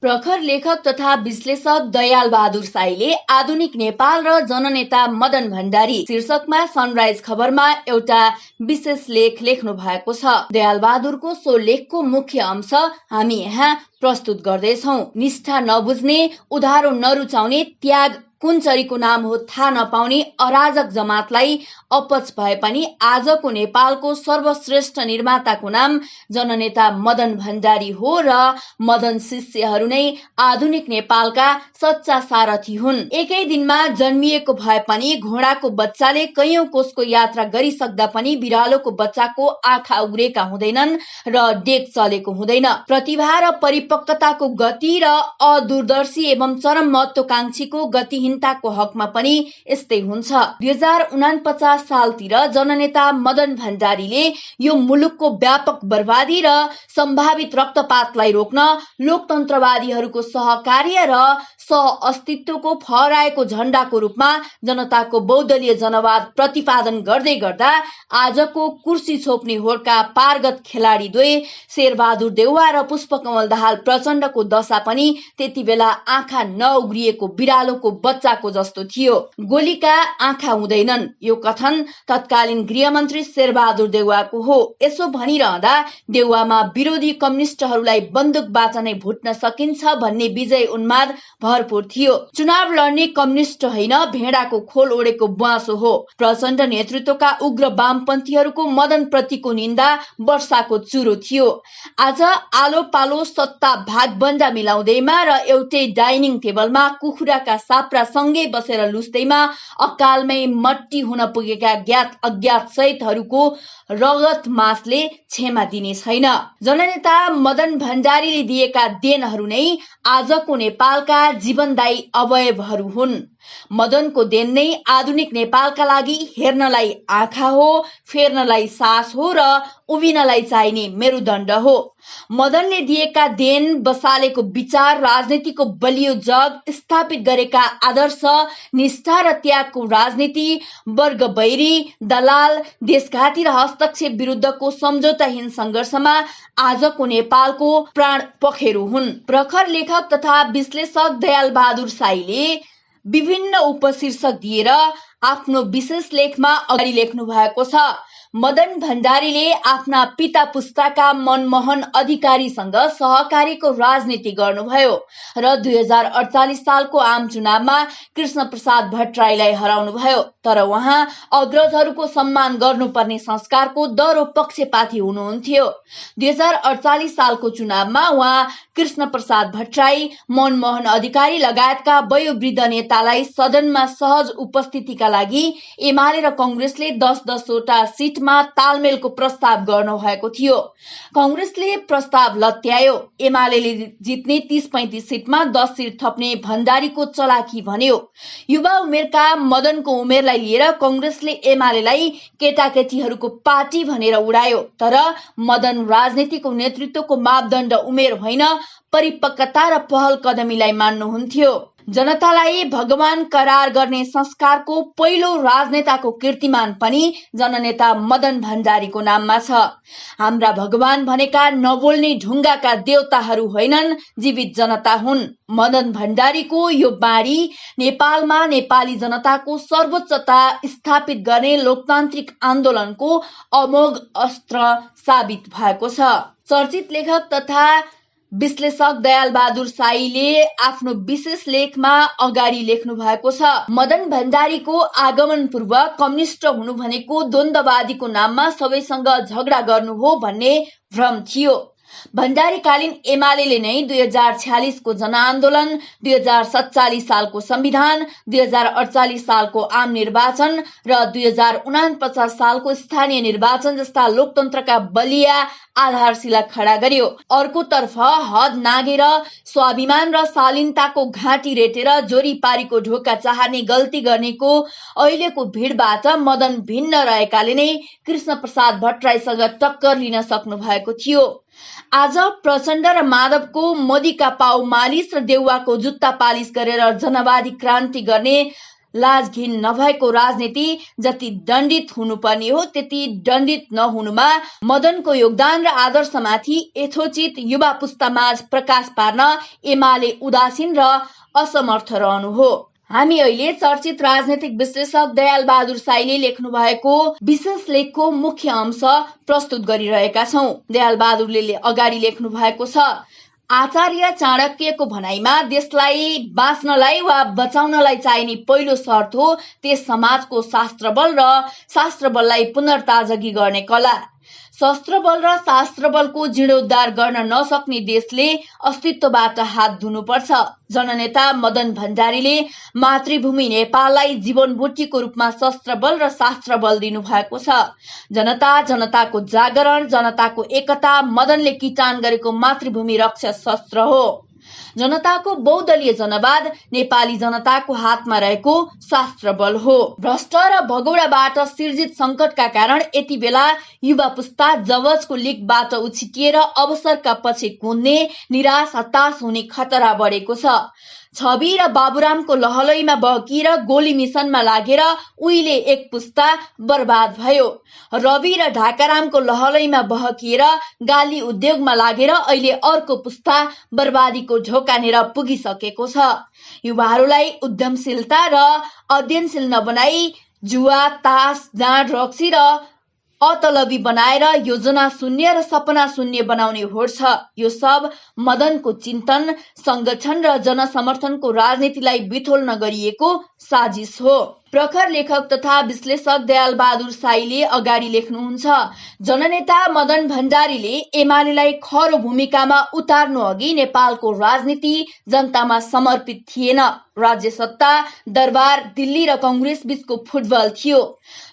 प्रखर लेखक तथा विश्लेषक दयाल बहादुर साईले आधुनिक नेपाल र जननेता मदन भण्डारी शीर्षकमा सनराइज खबरमा एउटा विशेष लेख लेख्नु भएको छ। दयाल बहादुरको सो लेखको मुख्य अंश हामी यहाँ प्रस्तुत गर्दैछौं। निष्ठा नबुझ्ने, उधारो नरुचाउने, त्याग कुन चरीको नाम हो थाहा नपाउने अराजक जमातलाई अपच भए पनि आजको नेपालको सर्वश्रेष्ठ निर्माताको नाम जननेता मदन भण्डारी हो र मदन शिष्यहरू नै आधुनिक नेपालका सच्चा सारथी हुन्। एकै दिनमा जन्मिएको भए पनि घोडाको बच्चाले कैयौं कोसको यात्रा गरिसक्दा पनि बिरालोको बच्चाको आँखा उग्रेका हुँदैनन् र डेक चलेको हुँदैन। प्रतिभा र परिपक्वताको गति र अदूरदर्शी एवं चरम महत्वाकांक्षीको गतिहीनताको हकमा पनि यस्तै हुन्छ। 2049 सालतिर जननेता मदन भण्डारीले यो मुलुकको व्यापक बर्बादी र सम्भावित रक्तपातलाई रोक्न लोकतन्त्रवादीहरूको सहकार्य र सहअस्तित्वको फहराएको झण्डाको रूपमा जनताको बहुदलीय जनवाद प्रतिपादन गर्दै गर्दा आजको कुर्सी छोप्ने होडका पारगत खेलाडी द्वय शेरबहादुर देउवा र पुष्पकमल दाहाल प्रचण्डको दशा पनि त्यति बेला आँखा नउग्रिएको बिरालोको बच्चाको जस्तो थियो। गोलीका आँखा हुँदैनन्, यो कथन तत्कालीन गृहमन्त्री शेरबहादुर देउवाको हो। यसो भनिरहँदा देउवामा विरोधी कम्युनिस्टहरूलाई बन्दुकबाट नै भुट्न सकिन्छ भन्ने विजय उन्माद भरपूर थियो। चुनाव लड्ने कम्युनिस्ट होइन, भेडाको खोल ओढेको बुवासो हो। प्रचण्ड नेतृत्वका उग्र वामपन्थीहरूको मदन प्रतिको निन्दा वर्षाको चुरो थियो। आज आलो पालो सत्ता भागबन्दा मिलाउँदैमा र एउटै डाइनिङ टेबलमा कुखुराका साप्रा सँगै बसेर लुस्दैमा अकालमै मट्टी हुन पुगेका ज्ञात अज्ञात सहितहरूको रगत मासले क्षमा दिने छैन। जननेता मदन भण्डारीले दिएका देनहरू नै आजको नेपालका जीवनदायी अवयवहरू हुन्। मदनको देन नै आधुनिक नेपालका लागि हेर्नलाई आँखा हो, फेर्नलाई सास हो र उभिनलाई चाहिने मेरुदण्ड हो। मदनले दिएका देन, बसालेको विचार, राजनीतिको बलियो जग, स्थापित गरेका आदर्श, निष्ठा र त्यागको राजनीति, वर्ग बैरी, दलाल, देशघाती र हस्तक्षेप विरुद्धको सम्झौताहीन संघर्षमा आजको नेपालको प्राण पखेरु हुन्। प्रखर लेखक तथा विश्लेषक दयाल बहादुर साईले विभिन्न उपशीर्षक दिएर आफ्नो विशेष लेखमा अगाडि लेख्नु भएको छ। मदन भण्डारीले आफ्ना पिता पुस्ताका मनमोहन अधिकारीसँग सहकारीको राजनीति गर्नुभयो र 2048 सालको आम चुनावमा कृष्ण प्रसाद भट्टराईलाई हराउनुभयो। तर उहाँ अग्रजहरूको सम्मान गर्नुपर्ने संस्कारको दह्रो पक्षपाती हुनुहुन्थ्यो। 2048 सालको चुनावमा उहाँ कृष्ण प्रसाद भट्टराई, मनमोहन अधिकारी लगायतका वयोवृद्ध नेतालाई सदनमा सहज उपस्थितिका लागि एमाले र कंग्रेसले 10-10 वटा सिटमा तालमेलको प्रस्ताव गर्नु भएको थियो। कंग्रेसले प्रस्ताव लत्यायो। एमालेले जित्ने 30-35 सिटमा 10 सिट थप्ने भण्डारीको चलाकी भन्यो। युवा उमेरका मदनको उमेरलाई लिएर कंग्रेसले एमालेलाई केटाकेटीहरूको पार्टी भनेर उडायो। तर मदन राजनीतिको नेतृत्वको मापदण्ड उमेर होइन, परिपक्वता र पहल कदमीलाई मान्नुहुन्थ्यो। जनतालाई भगवान करार गर्ने संस्कारको पहिलो राजनेताको कीर्तिमान पनि जननेता मदन भण्डारीको नाममा छ। हाम्रा भगवान भनेका नबोल्ने ढुङ्गाका देवताहरू होइनन्, जीवित जनता हुन्। मदन भण्डारीको यो बाणी नेपालमा नेपाली जनताको सर्वोच्चता स्थापित गर्ने लोकतान्त्रिक आन्दोलनको अमोघ अस्त्र साबित भएको छ। चर्चित लेखक तथा विश्लेषक दयाल बहादुर साईले आफ्नो विशेष लेखमा अगाडि लेख्नु भएको छ। मदन भण्डारीको आगमन पूर्व कम्युनिस्ट हुनु भनेको द्वन्द्ववादीको नाममा सबैसँग झगडा गर्नु हो भन्ने भ्रम थियो। भण्डारीकालीन एमालेले नै 2046 को जनआन्दोलन, 2047 सालको संविधान, 2048 सालको आम निर्वाचन र 2049 सालको स्थानीय निर्वाचन जस्ता लोकतन्त्रका बलिया आधारशिला खडा गर्यो। अर्कोतर्फ हद नागेर स्वाभिमान र शालीनताको घाँटी रेटेर जोरीपारीको ढोका चाहने गल्ती गर्नेको अहिलेको भिडबाट मदन भिन्न रहेकाले नै कृष्ण प्रसाद भट्टराईसँग टक्कर लिन सक्नु भएको थियो। आज प्रचण्ड र माधवको मोदीका पाउ मालिस र देउवाको जुत्ता पालिस गरेर जनवादी क्रान्ति गर्ने लाज घिन नभएको राजनीति जति दण्डित हुनुपर्ने हो त्यति दण्डित नहुनुमा मदनको योगदान र आदर्शमाथि यथोचित युवा पुस्तामाझ प्रकाश पार्न एमाले उदासीन र असमर्थ रहनु हो। हामी अहिले चर्चित राजनैतिक विश्लेषक दयाल बहादुर साईले लेख्नु भएको विशेष लेखको मुख्य अंश प्रस्तुत गरिरहेका छौं। दयाल बहादुरले अगाडि लेख्नु भएको छ, आचार्य चाणक्यको भनाइमा देशलाई बाँच्नलाई वा बचाउनलाई चाहिने पहिलो शर्त हो त्यस समाजको शास्त्रबल र शास्त्रबललाई पुनर्ताजगी गर्ने कला। शस्त्रबल र शास्त्रबलको जीर्णोद्धार गर्न नसक्ने देशले अस्तित्वबाट हात धुनुपर्छ। जननेता मदन भण्डारीले मातृभूमि नेपाललाई जीवनबुट्टीको रूपमा शस्त्रबल र शास्त्रबल दिनुभएको छ। जनताको जागरण, जनताको एकता मदनले किटान गरेको मातृभूमि रक्षा शस्त्र हो। जनताको बहुदलीय जनवाद नेपाली जनताको हातमा रहेको शास्त्रबल हो। भ्रष्ट र भगौडाबाट सिर्जित संकटका कारण यति बेला युवा पुस्ता जवजको लिगबाट उछिटिएर अवसरका पछि कुद्ने, निराश हताश हुने खतरा बढेको छ। छवि र बाबुरामको लहलैमा बहकिएर गोली मिसनमा लागेर उहिले एक पुस्ता बर्बाद भयो। रवि र ढाकारामको लहलैमा बहकिएर गाली उद्योगमा लागेर अहिले अर्को पुस्ता बर्बादीको ढोकानेर पुगिसकेको छ। युवाहरूलाई उद्यमशीलता र अध्ययनशील नबनाई जुवा, तास, डाँड, रक्सी र अतलबी बनाएर योजना शून्य र सपना शून्य बनाउने होड छ। यो सब मदनको चिन्तन, संगठन र जनसमर्थनको राजनीतिलाई बिथोल्न गरिएको साजिश हो। प्रखर लेखक तथा विश्लेषक दयाल बहादुर साईले अगाडि लेख्नुहुन्छ, जननेता मदन भण्डारीले एमालेलाई खरो भूमिकामा उतार्नु अघि नेपालको राजनीति जनतामा समर्पित थिएन। राज्य सत्ता, दरबार, दिल्ली र कांग्रेस बीचको फुटबल थियो।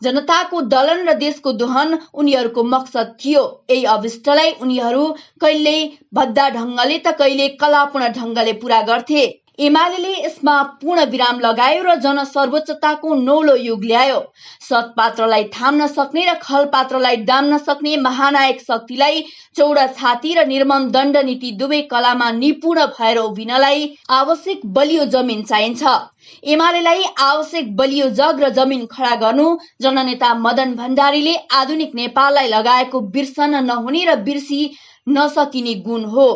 जनताको दलन र देशको दोहन उनीहरूको मकसद थियो। यही अभिष्टलाई उनीहरू कहिले भद्दा ढंगले त कहिले कलापूर्ण ढंगले पूरा गर्थे। एमालेले यसमा पूर्ण विराम लगायो र जनसर्वोच्चताको नौलो युग ल्यायो। सत्पात्रलाई थाम्न सक्ने र खलपात्रलाई डाम्न सक्ने महानायक शक्तिलाई चौडा छाती र निर्मम दण्ड नीति दुवै कलामा निपुण भएर उभिनलाई आवश्यक बलियो जमिन चाहिन्छ। एमालेलाई आवश्यक बलियो जग र जमिन खडा गर्नु जननेता मदन भण्डारीले आधुनिक नेपाललाई लगाएको बिर्सन नहुने र बिर्सी नसकिने गुण हो।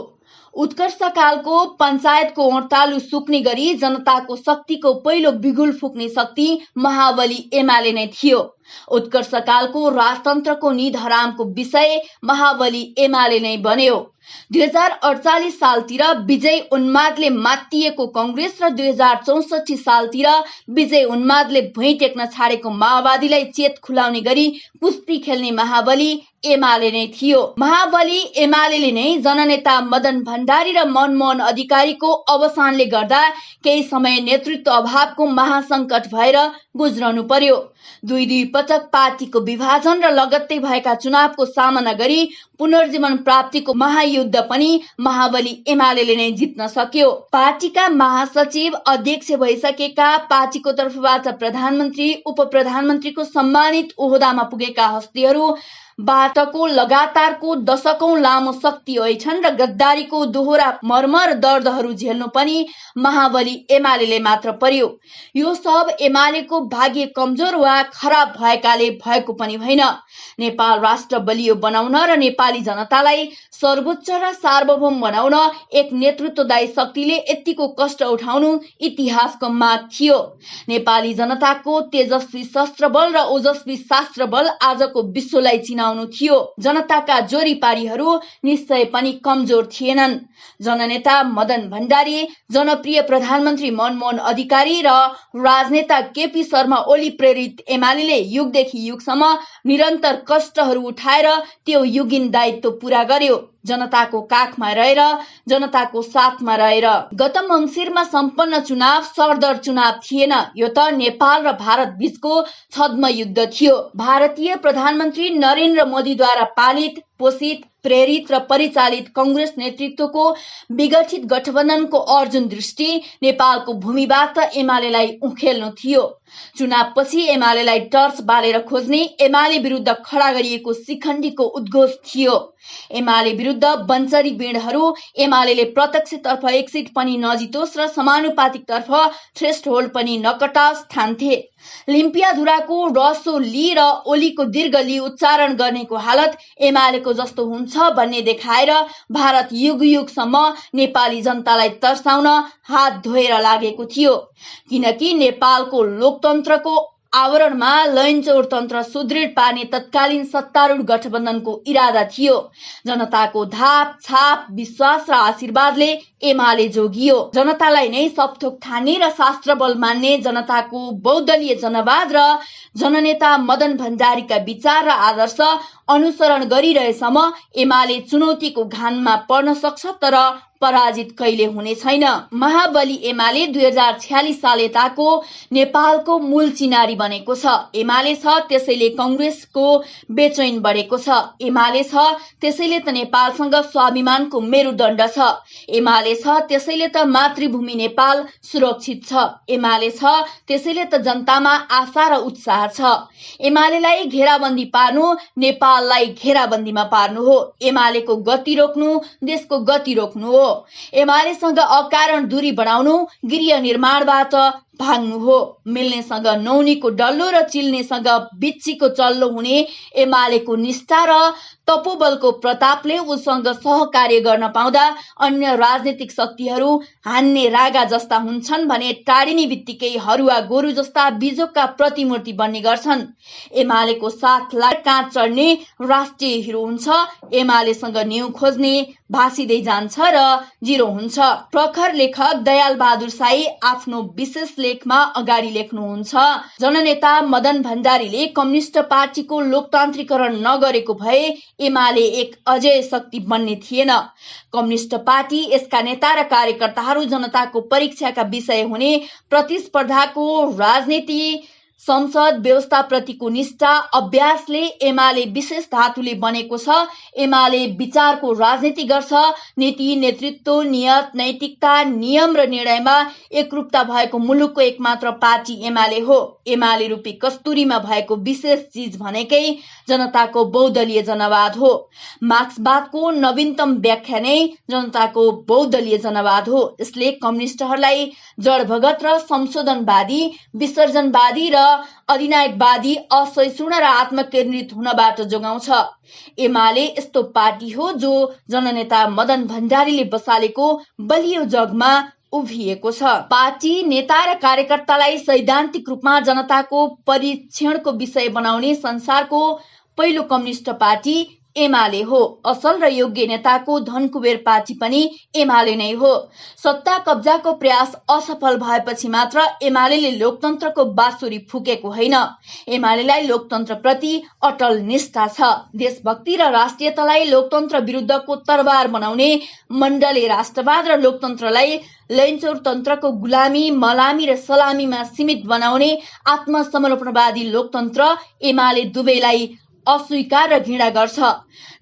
उत्कर्षकालको पञ्चायतको ओर्तालु सुक्ने गरी जनताको शक्तिको पहिलो बिगुल फुक्ने शक्ति महाबली एमाले नै थियो। उत्कर्षकालको राजतन्त्रको निधरामको विषय महाबली एमाले नै बन्यो। 2048 सालतिर विजय उन्मादले मातिएको कांग्रेस र 2064 सालतिर विजय उन्मादले भुइँ टेक्न छाडेको माओवादीलाई चेत खुलाउने गरी कुस्ती खेल्ने महाबली एमाले नै थियो। महाबली एमाले नै जननेता मदन भण्डारी र मनमोहन अधिकारीको अवसानले गर्दा केही समय नेतृत्व अभावको महासंकट भएर गुज्रनु पर्यो। दुई पटक पार्टीको विभाजन र लगत्तै भएका चुनावको सामना गरी पुनर्जीवन प्राप्तिको महायुद्ध पनि महाबली एमाले नै जित्न सक्यो। पार्टीका महासचिव, अध्यक्ष भइसकेका, पार्टीको तर्फबाट प्रधानमन्त्री, उपप्रधानमन्त्रीको सम्मानित ओहदामा पुगेका हस्तीहरू बाटको लगातारको दशकौं लामो शक्ति ऐछन् र गद्दारीको दोहोरा मर्म र दर्दहरू झेल्नु पनि महाबली एमाले मात्र पर्यो। यो सब एमालेको भाग्य कमजोर वा खराब भएकाले भएको पनि होइन। नेपाल राष्ट्र बलियो बनाउन र नेपाली जनतालाई सर्वोच्च र सार्वभौम बनाउन एक नेतृत्वदायी शक्तिले यतिको कष्ट उठाउनु इतिहासको माग थियो। नेपाली जनताको तेजस्वी शस्त्रबल र ओजस्वी शास्त्रबल आजको विश्वलाई चिनाउनु थियो। जनताका जोरीपारीहरू निश्चय पनि कमजोर थिएनन्। जननेता मदन भण्डारी, जनप्रिय प्रधानमन्त्री मनमोहन अधिकारी र राजनेता केपी शर्मा ओली प्रेरित एमाले युगदेखि युगसम्म निरन्तर कष्टहरू उठाएर त्यो युगिन दायित्व पूरा गर्यो। जनताको काखमा रहेर, जनताको साथमा रहेर। गत मंसिरमा सम्पन्न चुनाव सरदर चुनाव थिएन। यो त नेपाल र भारत बीचको छद्म युद्ध थियो। भारतीय प्रधानमन्त्री नरेन्द्र मोदीद्वारा पालित पोषित, प्रेरित र परिचालित कांग्रेस नेतृत्वको विगठित गठबन्धनको अर्जुन दृष्टि नेपालको भूमिबाट एमालेलाई उखेल्नु थियो। चुनावपछि एमालेलाई टर्च बालेर खोज्ने, एमाले विरुद्ध खडा गरिएको शिखण्डीको उद्घोष थियो। एमाले विरुद्ध बन्चरी बिँडहरू एमाले प्रत्यक्षतर्फ एक सिट पनि नजितोस् र समानुपातिकतर्फ थ्रेस्ट होल्ड पनि नकटाओस् ठान्थे। लिम्पियाधुराको रसो ली र ओलीको दीर्घ ली उच्चारण गर्नेको हालत एमालेको जस्तो हुन्छ भन्ने देखाएर भारत युग युगसम्म नेपाली जनतालाई तर्साउन हात धोएर लागेको थियो। किनकि नेपालको लोकतन्त्रको आवरणमा लैनचौर तन्त्र सुदृढ पार्ने तत्कालीन सत्तारूढ गठबन्धनको इरादा थियो। जनताको धाप छाप विश्वास र आशीर्वादले एमाले जोगियो। जनतालाई नै सबथोक ठान्ने र शास्त्र बल मान्ने जनताको बहुदलीय जनवाद र जननेता मदन भण्डारीका विचार र आदर्श अनुसरण गरिरहेसम्म एमाले चुनौतीको घानमा पर्न सक्छ, तर पराजित कहिले हुने छैन। महाबली एमाले 2046 साल यताको नेपालको मूल चिनारी बनेको छ। एमाले छ त्यसैले कांग्रेसको बेचैन बढेको छ। एमाले छ त्यसैले त नेपालसँग स्वाभिमानको मेरुदण्ड छ। एमाले छ त्यसैले त मातृभूमि नेपाल सुरक्षित छ। एमाले छ त्यसैले त जनतामा आशा र उत्साह छ। एमालेलाई घेराबन्दी पार्नु नेपाललाई घेराबन्दीमा पार्नु हो। एमालेको गति रोक्नु देशको गति रोक्नु हो। एमालेसँग अकारण दूरी बढाउनु गृह निर्माणबाट भाग्नु हो। मिल्नेसँग नौनीको डल्लो र चिल्नेसँग बिच्चीको चल्लो हुने एमालेको निष्ठा र तपोबलको प्रतापले उसँग सहकार्य गर्न पाउँदा अन्य राजनीतिक शक्तिहरू हान्ने रागा जस्ता हुन्छन् भने टाढिने बित्तिकै हरुवा गोरु जस्ता बिजोकका प्रतिमूर्ति बन्ने गर्छन्। एमालेको साथलाई काँध चढ्ने राष्ट्रिय हिरो हुन्छ। एमालेसँग न्यू खोज्ने भासिँदै जान्छ र जिरो हुन्छ। प्रखर लेखक दयाल बहादुर साई आफ्नो विशेष लेखमा अगाडि लेख्नुहुन्छ, जननेता मदन भण्डारीले कम्युनिस्ट पार्टीको लोकतान्त्रिकरण नगरेको भए एमाले एक अजय शक्ति बन्ने थिएन। कम्युनिस्ट पार्टी, यसका नेता र कार्यकर्ताहरू जनताको परीक्षाका विषय हुने प्रतिस्पर्धाको राजनीति, संसद व्यवस्थाप्रतिको निष्ठा अभ्यासले एमाले विशेष धातुले बनेको छ। एमाले विचारको राजनीति गर्छ। नीति, नेतृत्व, नियत, नैतिकता, नियम र निर्णयमा एकरूपता भएको मुलुकको एकमात्र पार्टी एमाले हो। एमाले रूपी कस्तुरीमा भएको विशेष चीज भनेकै जनताको बहुदलीय जनवाद हो। मार्क्सवादको नवीनतम व्याख्या नै जनताको बहुदलीय जनवाद हो। यसले कम्युनिस्टहरूलाई जडभगत र संशोधनवादी, विसर्जनवादी र अधिनायकवादी, असहिष्णु र आत्मकेन्द्रित हुनबाट जोगाउँछ। एमाले यस्तो पार्टी हो जो जननेता मदन भण्डारीले बसालेको बलियो जगमा उभिएको छ। पार्टी, नेता र कार्यकर्तालाई सैद्धान्तिक रूपमा जनताको परीक्षणको विषय बनाउने संसारको पहिलो कम्युनिस्ट पार्टी एमाले हो। असल र योग्य नेताको धनकुबेर पार्टी पनि एमाले नै हो। सत्ता कब्जाको प्रयास असफल भएपछि मात्र एमाले लोकतन्त्रको बाँसुरी फुकेको होइन। एमालेलाई लोकतन्त्रप्रति अटल निष्ठा छ। देशभक्ति र राष्ट्रियतालाई लोकतन्त्र विरुद्धको तरबार बनाउने मण्डले राष्ट्रवाद र लोकतन्त्रलाई लैनचौर तन्त्रको गुलामी, मलामी र सलामीमा सीमित बनाउने आत्मसमर्पणवादी लोकतन्त्र एमाले दुवैलाई अस्वीकार र घृणा गर्छ।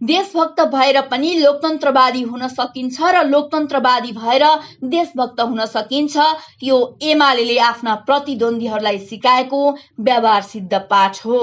देशभक्त भएर पनि लोकतन्त्रवादी हुन सकिन्छ र लोकतन्त्रवादी भएर देशभक्त हुन सकिन्छ। यो एमालेले आफ्ना प्रतिद्वन्दीहरूलाई सिकाएको व्यवहार सिद्ध पाठ हो।